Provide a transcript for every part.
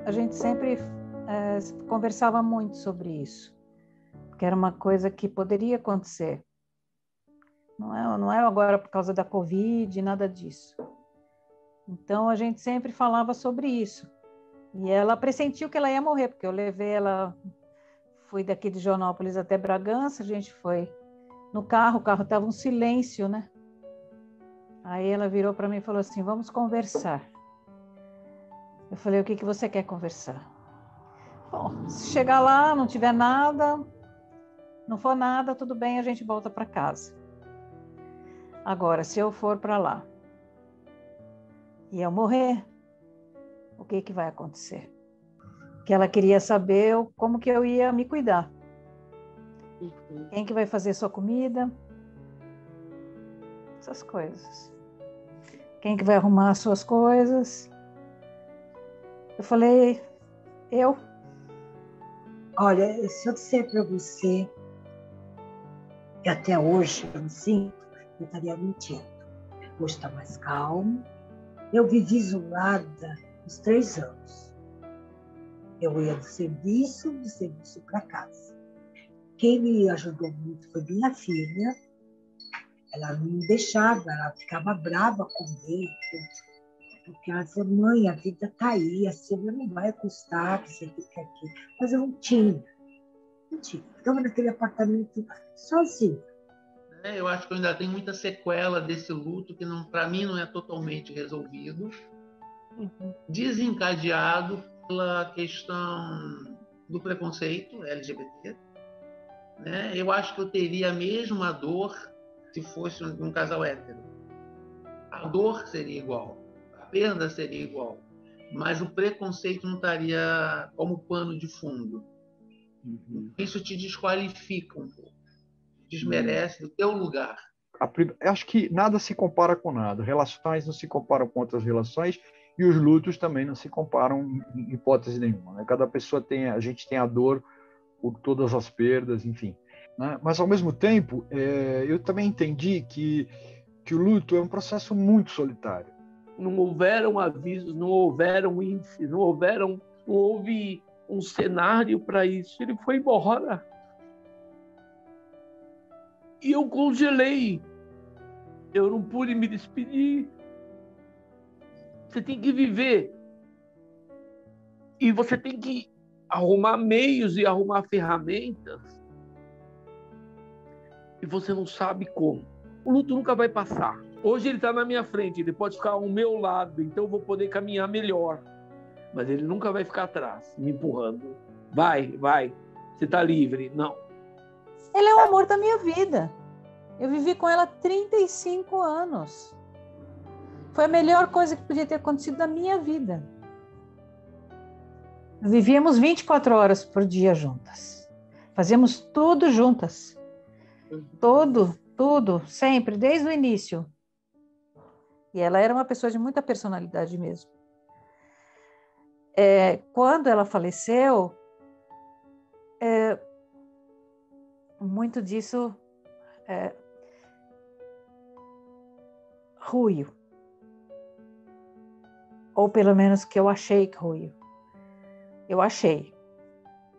a gente sempre conversava muito sobre isso, que era uma coisa que poderia acontecer. Não é agora por causa da Covid, nada disso. Então, a gente sempre falava sobre isso. E ela pressentiu que ela ia morrer, porque eu levei ela, fui daqui de Joanópolis até Bragança, a gente foi no carro, o carro estava um silêncio, né? Aí ela virou para mim e falou assim, vamos conversar. Eu falei, o que você quer conversar? Bom, se chegar lá, não tiver nada, não for nada, tudo bem, a gente volta para casa. Agora, se eu for para lá e eu morrer, o que vai acontecer? Que ela queria saber como que eu ia me cuidar. Quem que vai fazer sua comida? Essas coisas. Quem que vai arrumar as suas coisas? Eu falei, eu. Olha, se eu disser para você que até hoje eu me sinto, eu estaria mentindo. Hoje está mais calmo. Eu vivi isolada uns 3 anos. Eu ia do serviço para casa. Quem me ajudou muito foi minha filha. Ela não me deixava, ela ficava brava comigo. Porque ela dizia, mãe, a vida está aí, a Silvia não vai custar que você fique aqui. Mas eu não tinha. Ficava naquele apartamento sozinho. Eu acho que eu ainda tenho muita sequela desse luto que, para mim, não é totalmente resolvido. Desencadeado pela questão do preconceito LGBT. Né? Eu acho que eu teria a mesma dor se fosse um casal hétero. A dor seria igual, a perda seria igual, mas o preconceito não estaria como pano de fundo. Isso te desqualifica um pouco, desmerece do teu lugar. Acho que nada se compara com nada. Relações não se comparam com outras relações e os lutos também não se comparam em hipótese nenhuma. Né? Cada pessoa a gente tem a dor por todas as perdas, enfim. Né? Mas, ao mesmo tempo, eu também entendi que o luto é um processo muito solitário. Não houveram avisos, não houveram índices, não houve um cenário para isso. Ele foi embora. E eu congelei. Eu não pude me despedir. Você tem que viver. E você tem que arrumar meios e arrumar ferramentas. E você não sabe como. O luto nunca vai passar. Hoje ele está na minha frente, ele pode ficar ao meu lado, então eu vou poder caminhar melhor. Mas ele nunca vai ficar atrás, me empurrando. Vai, você está livre. Não. Ele é o amor da minha vida. Eu vivi com ela 35 anos. Foi a melhor coisa que podia ter acontecido na minha vida. Vivíamos 24 horas por dia juntas. Fazíamos tudo juntas. Tudo, sempre, desde o início. E ela era uma pessoa de muita personalidade mesmo. Quando ela faleceu, muito disso ruiu. Ou pelo menos que eu achei que ruiu. Eu achei.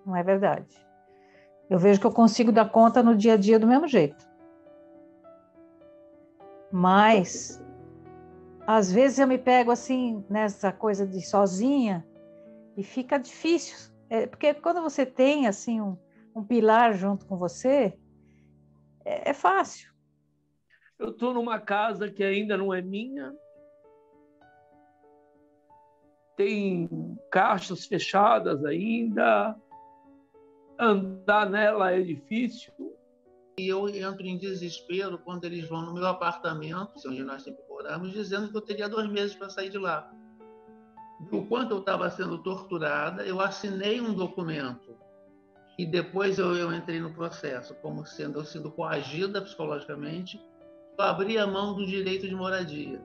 Não é verdade. Eu vejo que eu consigo dar conta no dia a dia do mesmo jeito. Mas, às vezes eu me pego assim, nessa coisa de sozinha, e fica difícil. Porque quando você tem assim um pilar junto com você, é fácil. Eu estou numa casa que ainda não é minha. Tem caixas fechadas ainda. Andar nela é difícil. E eu entro em desespero quando eles vão no meu apartamento, onde nós sempre moramos, dizendo que eu teria 2 meses para sair de lá. O quanto eu estava sendo torturada, eu assinei um documento e depois eu entrei no processo, como sendo eu sendo coagida psicologicamente, eu abri a mão do direito de moradia.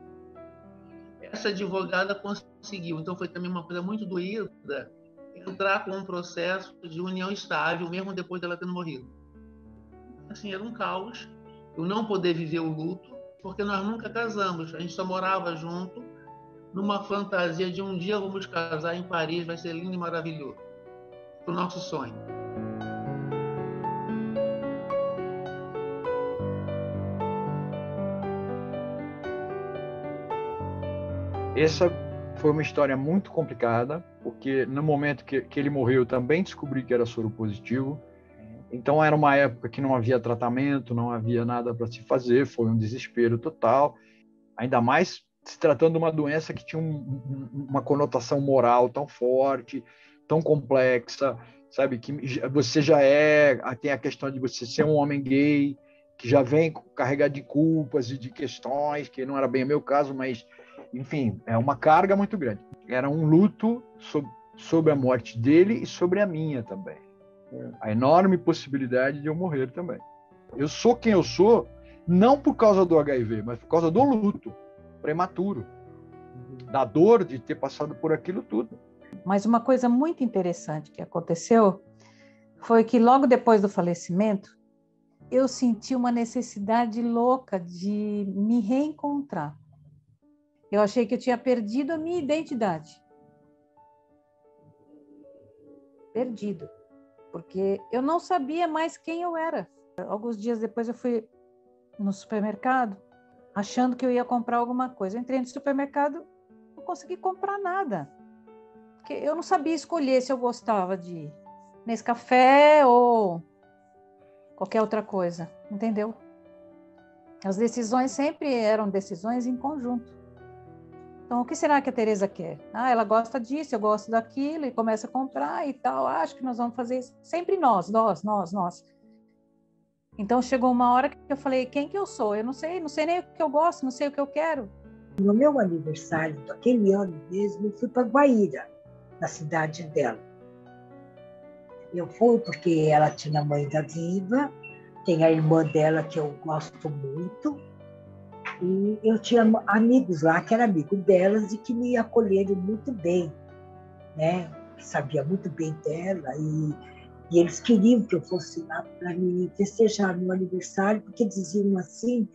Essa advogada conseguiu, então foi também uma coisa muito doída, entrar com um processo de união estável, mesmo depois dela tendo morrido. Assim, era um caos, eu não poder viver o luto, porque nós nunca casamos, a gente só morava junto, numa fantasia de um dia vamos casar em Paris, vai ser lindo e maravilhoso. O nosso sonho. Essa foi uma história muito complicada, porque no momento que ele morreu, eu também descobri que era soro positivo. Então, era uma época que não havia tratamento, não havia nada para se fazer, foi um desespero total. Ainda mais se tratando de uma doença que tinha uma conotação moral tão forte, tão complexa, sabe? Que você já tem a questão de você ser um homem gay, que já vem carregado de culpas e de questões, que não era bem o meu caso, mas, enfim, é uma carga muito grande. Era um luto sobre a morte dele e sobre a minha também. A enorme possibilidade de eu morrer também. Eu sou quem eu sou, não por causa do HIV, mas por causa do luto prematuro, da dor de ter passado por aquilo tudo. Mas uma coisa muito interessante que aconteceu foi que logo depois do falecimento, eu senti uma necessidade louca de me reencontrar. Eu achei que eu tinha perdido a minha identidade. Perdido. Porque eu não sabia mais quem eu era. Alguns dias depois eu fui no supermercado, achando que eu ia comprar alguma coisa. Eu entrei no supermercado, não consegui comprar nada. Porque eu não sabia escolher se eu gostava de Nescafé ou qualquer outra coisa, entendeu? As decisões sempre eram decisões em conjunto. Então, o que será que a Teresa quer? Ela gosta disso, eu gosto daquilo, e começa a comprar e tal. Acho que nós vamos fazer isso. Sempre nós. Então, chegou uma hora que eu falei, quem que eu sou? Eu não sei nem o que eu gosto, não sei o que eu quero. No meu aniversário, daquele ano mesmo, eu fui para Guaíra, na cidade dela. Eu fui porque ela tinha a mãe da Viva, tem a irmã dela que eu gosto muito, e eu tinha amigos lá que eram amigos delas e que me acolheram muito bem, né? Que sabia muito bem dela, e eles queriam que eu fosse lá para me festejar meu aniversário, porque diziam assim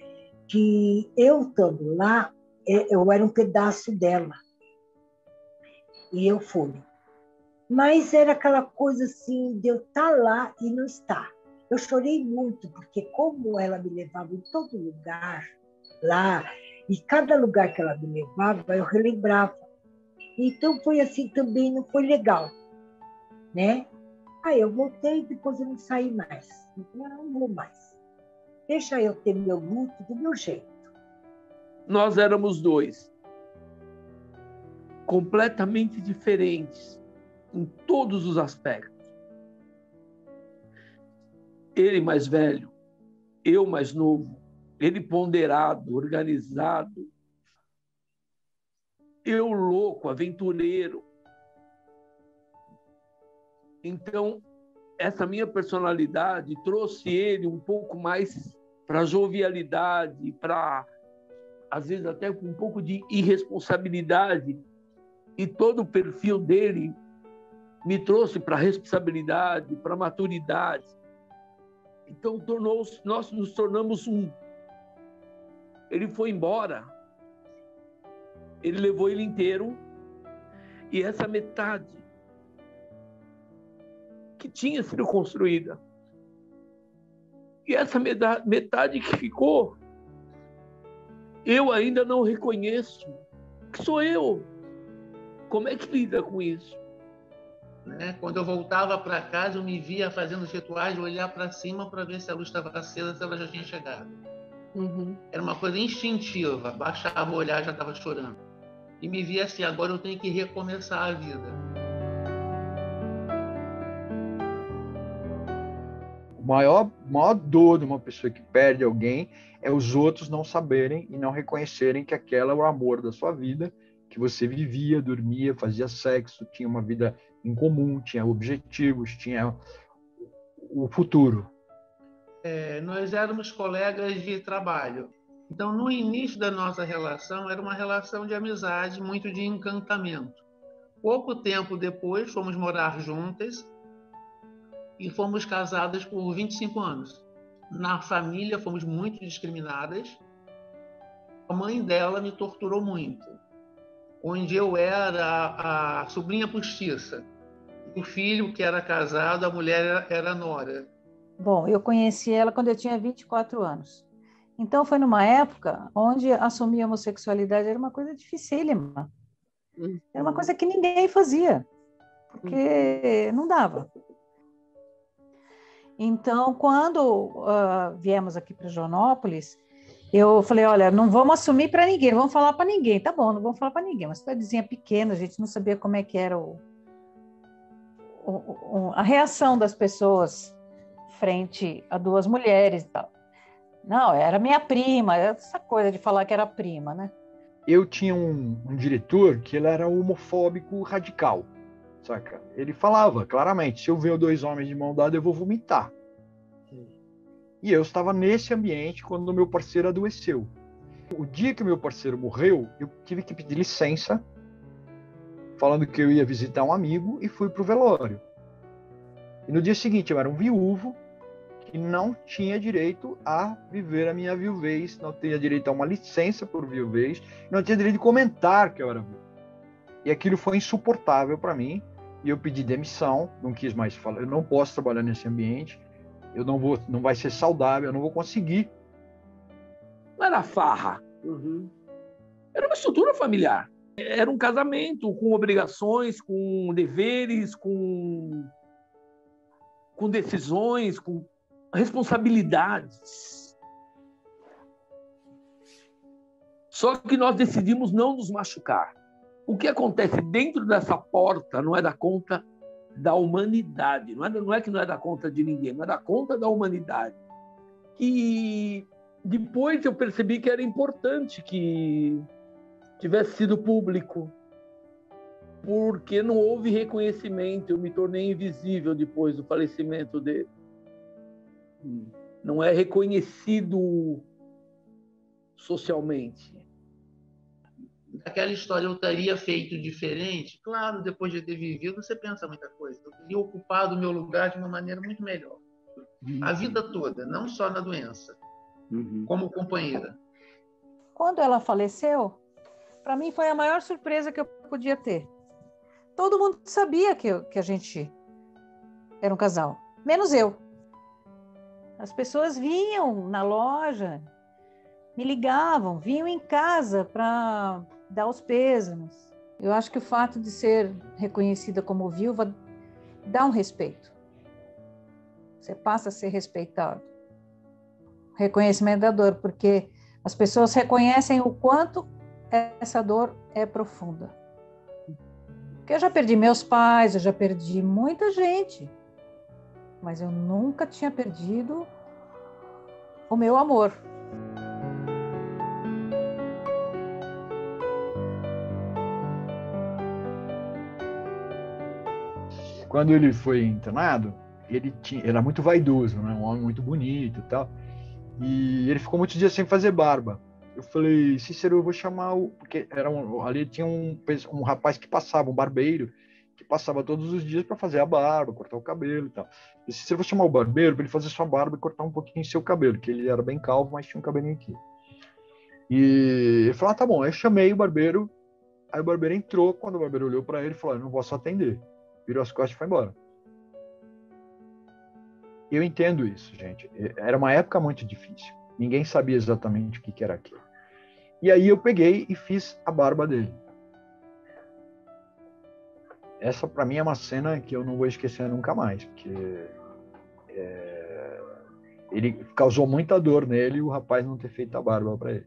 que eu estando lá, eu era um pedaço dela. E eu fui. Mas era aquela coisa assim de eu estar lá e não estar. Eu chorei muito, porque como ela me levava em todo lugar lá, e cada lugar que ela me levava, eu relembrava. Então foi assim também, não foi legal, né? Aí eu voltei e depois eu não saí mais. Eu não vou mais. Deixa eu ter meu luto do meu jeito. Nós éramos dois, completamente diferentes em todos os aspectos. Ele mais velho, eu mais novo, ele ponderado, organizado, eu louco, aventureiro. Então, essa minha personalidade trouxe ele um pouco mais para a jovialidade, para, às vezes, até com um pouco de irresponsabilidade. E todo o perfil dele me trouxe para a responsabilidade, para a maturidade. Então, nós nos tornamos um. Ele foi embora, ele levou ele inteiro, e essa metade que tinha sido construída, e essa metade que ficou, eu ainda não reconheço que sou eu. Como é que lida com isso? Quando eu voltava para casa, eu me via fazendo os rituais de olhar para cima para ver se a luz estava acesa, se ela já tinha chegado. Era uma coisa instintiva. Baixava o olhar, já estava chorando. E me via assim, agora eu tenho que recomeçar a vida. O maior dor de uma pessoa que perde alguém é os outros não saberem e não reconhecerem que aquela era o amor da sua vida, que você vivia, dormia, fazia sexo, tinha uma vida em comum, tinha objetivos, tinha o futuro. Nós éramos colegas de trabalho. Então, no início da nossa relação, era uma relação de amizade, muito de encantamento. Pouco tempo depois, fomos morar juntas e fomos casadas por 25 anos. Na família, fomos muito discriminadas. A mãe dela me torturou muito. onde eu era a sobrinha postiça. O filho, que era casado, a mulher era nora. Bom, eu conheci ela quando eu tinha 24 anos. Então, foi numa época onde assumir a homossexualidade era uma coisa dificílima. Era uma coisa que ninguém fazia, porque não dava. Então, quando viemos aqui para Joanópolis, eu falei, olha, não vamos assumir para ninguém, não vamos falar para ninguém. Tá bom, não vamos falar para ninguém. Uma cidadezinha pequena, a gente não sabia como é que era a reação das pessoas frente a duas mulheres e tal. Não, era minha prima, essa coisa de falar que era prima, né? Eu tinha um diretor que ele era homofóbico radical, saca? Ele falava claramente, se eu ver dois homens de mão dada, eu vou vomitar. E eu estava nesse ambiente quando o meu parceiro adoeceu. O dia que o meu parceiro morreu, eu tive que pedir licença, falando que eu ia visitar um amigo, e fui para o velório. E no dia seguinte eu era um viúvo que não tinha direito a viver a minha viuvez, não tinha direito a uma licença por viuvez, não tinha direito de comentar que eu era viúvo. E aquilo foi insuportável para mim, e eu pedi demissão, não quis mais falar, eu não posso trabalhar nesse ambiente, não vai ser saudável, eu não vou conseguir. Não era farra. Era uma estrutura familiar. Era um casamento com obrigações, com deveres, com decisões, com responsabilidades. Só que nós decidimos não nos machucar. O que acontece dentro dessa porta não é da conta da humanidade. Não é que não é da conta de ninguém, não é da conta da humanidade. E depois eu percebi que era importante que tivesse sido público, porque não houve reconhecimento. Eu me tornei invisível depois do falecimento dele. Não é reconhecido socialmente. Aquela história, eu teria feito diferente? Claro, depois de ter vivido, você pensa muita coisa. Eu teria ocupado o meu lugar de uma maneira muito melhor. A vida toda, não só na doença, como companheira. Quando ela faleceu, para mim foi a maior surpresa que eu podia ter. Todo mundo sabia que a gente era um casal, menos eu. As pessoas vinham na loja, me ligavam, vinham em casa para dar os pêsames. Eu acho que o fato de ser reconhecida como viúva dá um respeito. Você passa a ser respeitado. Reconhecimento da dor, porque as pessoas reconhecem o quanto essa dor é profunda. Porque eu já perdi meus pais, eu já perdi muita gente, mas eu nunca tinha perdido o meu amor. Quando ele foi internado, ele era muito vaidoso, né? Um homem muito bonito e tal. E ele ficou muitos dias sem fazer barba. Eu falei, Cícero, eu vou chamar o... Porque ali tinha um rapaz que passava, um barbeiro, que passava todos os dias para fazer a barba, cortar o cabelo e tal. Eu disse, Cícero, eu vou chamar o barbeiro para ele fazer sua barba e cortar um pouquinho seu cabelo, que ele era bem calvo, mas tinha um cabelinho aqui. E ele falou, tá bom. Aí eu chamei o barbeiro, aí o barbeiro entrou, quando o barbeiro olhou para ele, falou, eu não posso atender. Virou as costas e foi embora. Eu entendo isso, gente. Era uma época muito difícil. Ninguém sabia exatamente o que era aquilo. E aí eu peguei e fiz a barba dele. Essa, para mim, é uma cena que eu não vou esquecer nunca mais, porque ele causou muita dor nele, o rapaz não ter feito a barba para ele.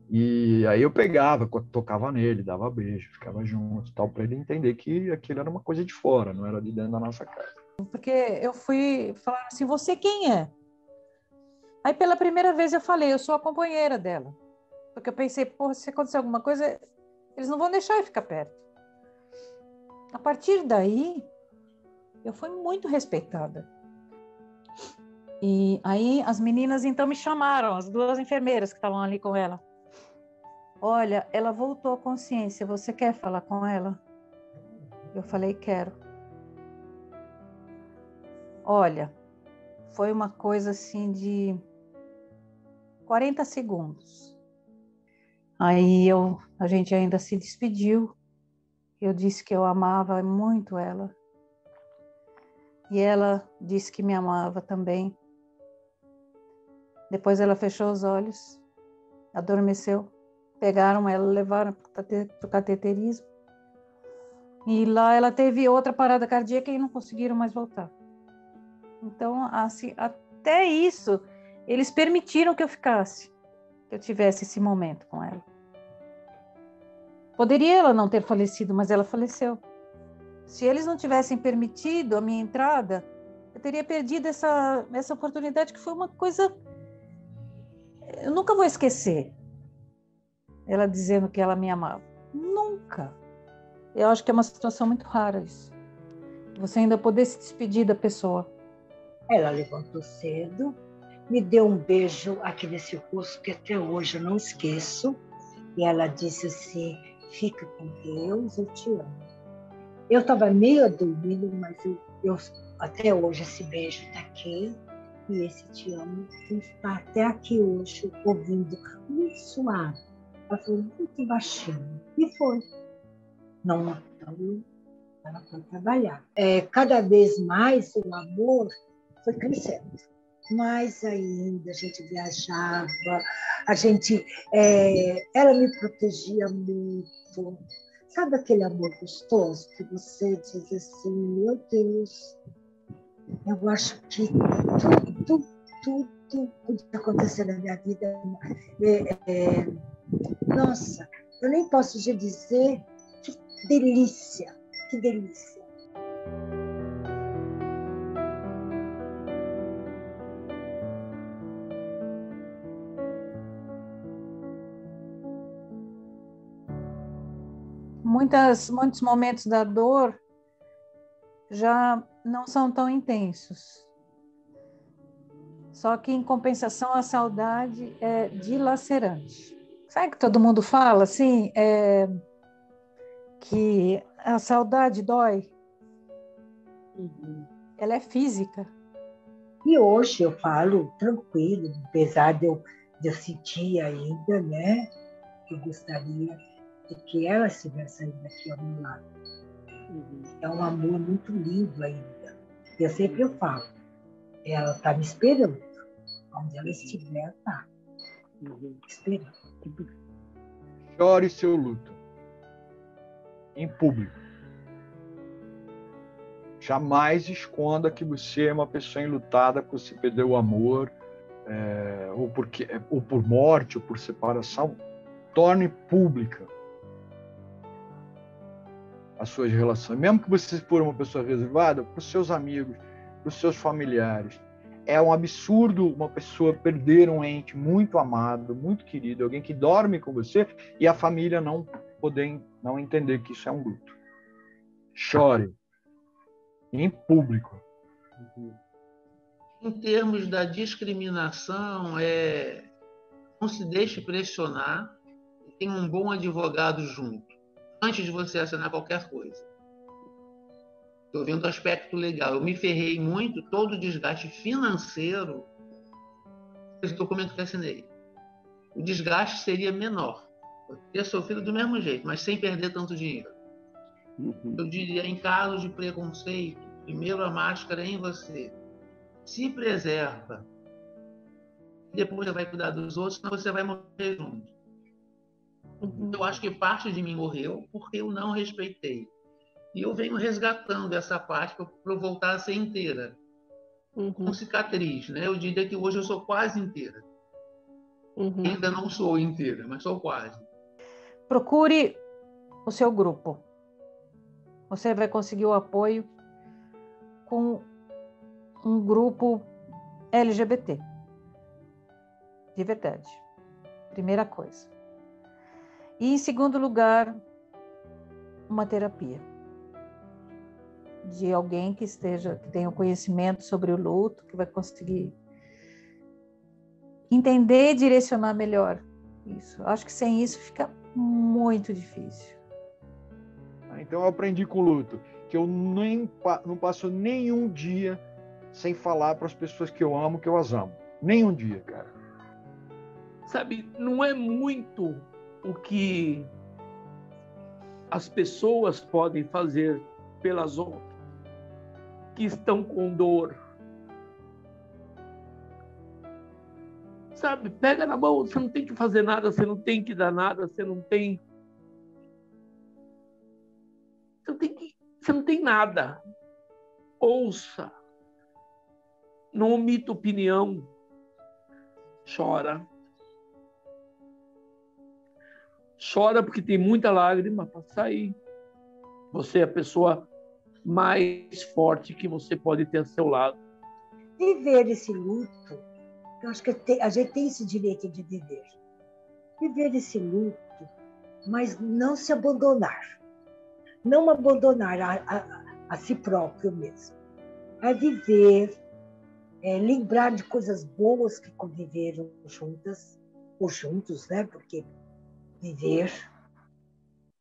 E aí eu pegava, tocava nele, dava beijo, ficava junto, tal, para ele entender que aquilo era uma coisa de fora, não era de dentro da nossa casa. Porque eu fui falar assim, você quem é? Aí pela primeira vez eu falei, eu sou a companheira dela. Porque eu pensei, porra, se acontecer alguma coisa, eles não vão deixar eu ficar perto. A partir daí, eu fui muito respeitada. E aí as meninas então me chamaram, as duas enfermeiras que estavam ali com ela. Olha, ela voltou à consciência, você quer falar com ela? Eu falei, quero. Olha, foi uma coisa assim de 40 segundos. Aí eu A gente ainda se despediu. Eu disse que eu amava muito ela. E ela disse que me amava também. Depois ela fechou os olhos, adormeceu. Pegaram ela, levaram para o cateterismo. E lá ela teve outra parada cardíaca e não conseguiram mais voltar. Então, assim, até isso, eles permitiram que eu ficasse, que eu tivesse esse momento com ela. Poderia ela não ter falecido, mas ela faleceu. Se eles não tivessem permitido a minha entrada, eu teria perdido essa oportunidade, que foi uma coisa... Eu nunca vou esquecer ela dizendo que ela me amava. Nunca. Eu acho que é uma situação muito rara isso. Você ainda poder se despedir da pessoa. Ela levantou cedo, me deu um beijo aqui nesse rosto que até hoje eu não esqueço. E ela disse assim, fica com Deus, eu te amo. Eu estava meio dormindo, mas eu até hoje esse beijo está aqui. E esse te amo está até aqui hoje, ouvindo muito suave. Ela falou muito baixinho. E foi. Não, ela foi trabalhar. Cada vez mais o amor foi crescendo. Mais ainda, a gente viajava, ela me protegia muito. Sabe aquele amor gostoso que você diz assim, meu Deus, eu acho que tudo podia acontecer na minha vida. Nossa, eu nem posso te dizer que delícia, que delícia. Muitos momentos da dor já não são tão intensos. Só que, em compensação, a saudade é dilacerante. Sabe que todo mundo fala, assim, que a saudade dói? Ela é física. E hoje eu falo tranquilo, apesar de eu sentir ainda, né, que eu gostaria de que ela estivesse ainda aqui ao meu lado. É um amor muito lindo ainda. Eu sempre falo, ela está me esperando. Onde ela estiver, está esperando. Chore seu luto em público. Jamais esconda que você é uma pessoa enlutada, que você perdeu o amor, ou por morte, ou por separação. Torne pública as suas relações. Mesmo que você for uma pessoa reservada, para os seus amigos, para os seus familiares. É um absurdo uma pessoa perder um ente muito amado, muito querido, alguém que dorme com você, e a família não entender que isso é um luto. Chore em público. Em termos da discriminação, não se deixe pressionar, tenha um bom advogado junto, antes de você assinar qualquer coisa. Estou vendo o aspecto legal. Eu me ferrei muito, todo o desgaste financeiro, esse documento que assinei. O desgaste seria menor. Eu teria sofrido do mesmo jeito, mas sem perder tanto dinheiro. Eu diria, em casos de preconceito, primeiro a máscara é em você. Se preserva. Depois você vai cuidar dos outros, senão você vai morrer junto. Eu acho que parte de mim morreu porque eu não respeitei. E eu venho resgatando essa parte para eu voltar a ser inteira. Com cicatriz, né? Eu diria que hoje eu sou quase inteira. Ainda não sou inteira, mas sou quase. Procure o seu grupo. Você vai conseguir o apoio com um grupo LGBT. De verdade. Primeira coisa. E, em segundo lugar, uma terapia. De alguém que tenha um conhecimento sobre o luto, que vai conseguir entender e direcionar melhor isso. Acho que sem isso fica muito difícil. Então eu aprendi com o luto que eu não passo nenhum dia sem falar para as pessoas que eu amo, que eu as amo. Nenhum dia, cara. Sabe, não é muito o que as pessoas podem fazer pelas outras, que estão com dor. Sabe, pega na mão, você não tem que fazer nada, você não tem que dar nada, você não tem nada. Ouça. Não omita opinião. Chora. Chora porque tem muita lágrima para sair. Você é a pessoa mais forte que você pode ter ao seu lado. Viver esse luto, eu acho que a gente tem esse direito de viver. Viver esse luto, mas não se abandonar. Não abandonar a si próprio mesmo. É viver, é lembrar de coisas boas que conviveram juntas, ou juntos, né? Porque viver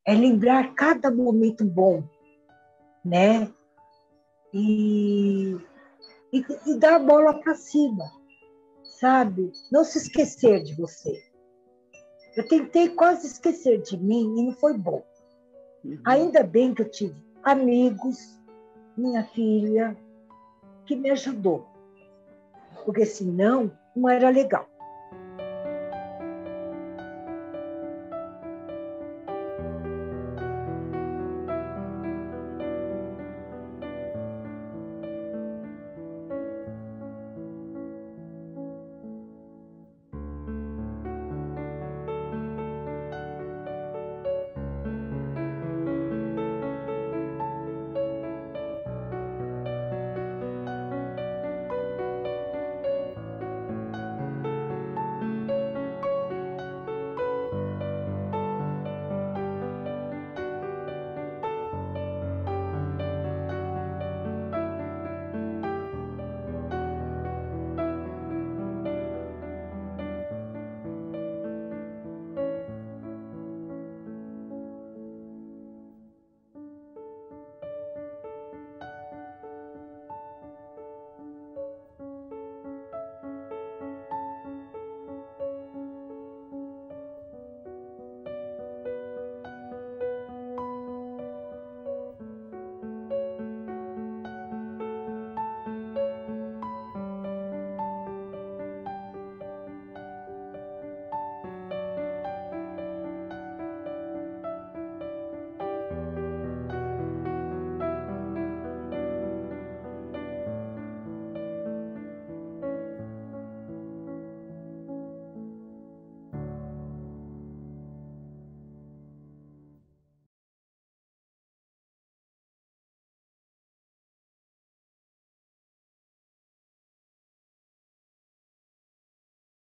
é lembrar cada momento bom, né? E dar a bola para cima, sabe? Não se esquecer de você. Eu tentei quase esquecer de mim e não foi bom. Ainda bem que eu tive amigos, minha filha, que me ajudou. Porque senão não era legal.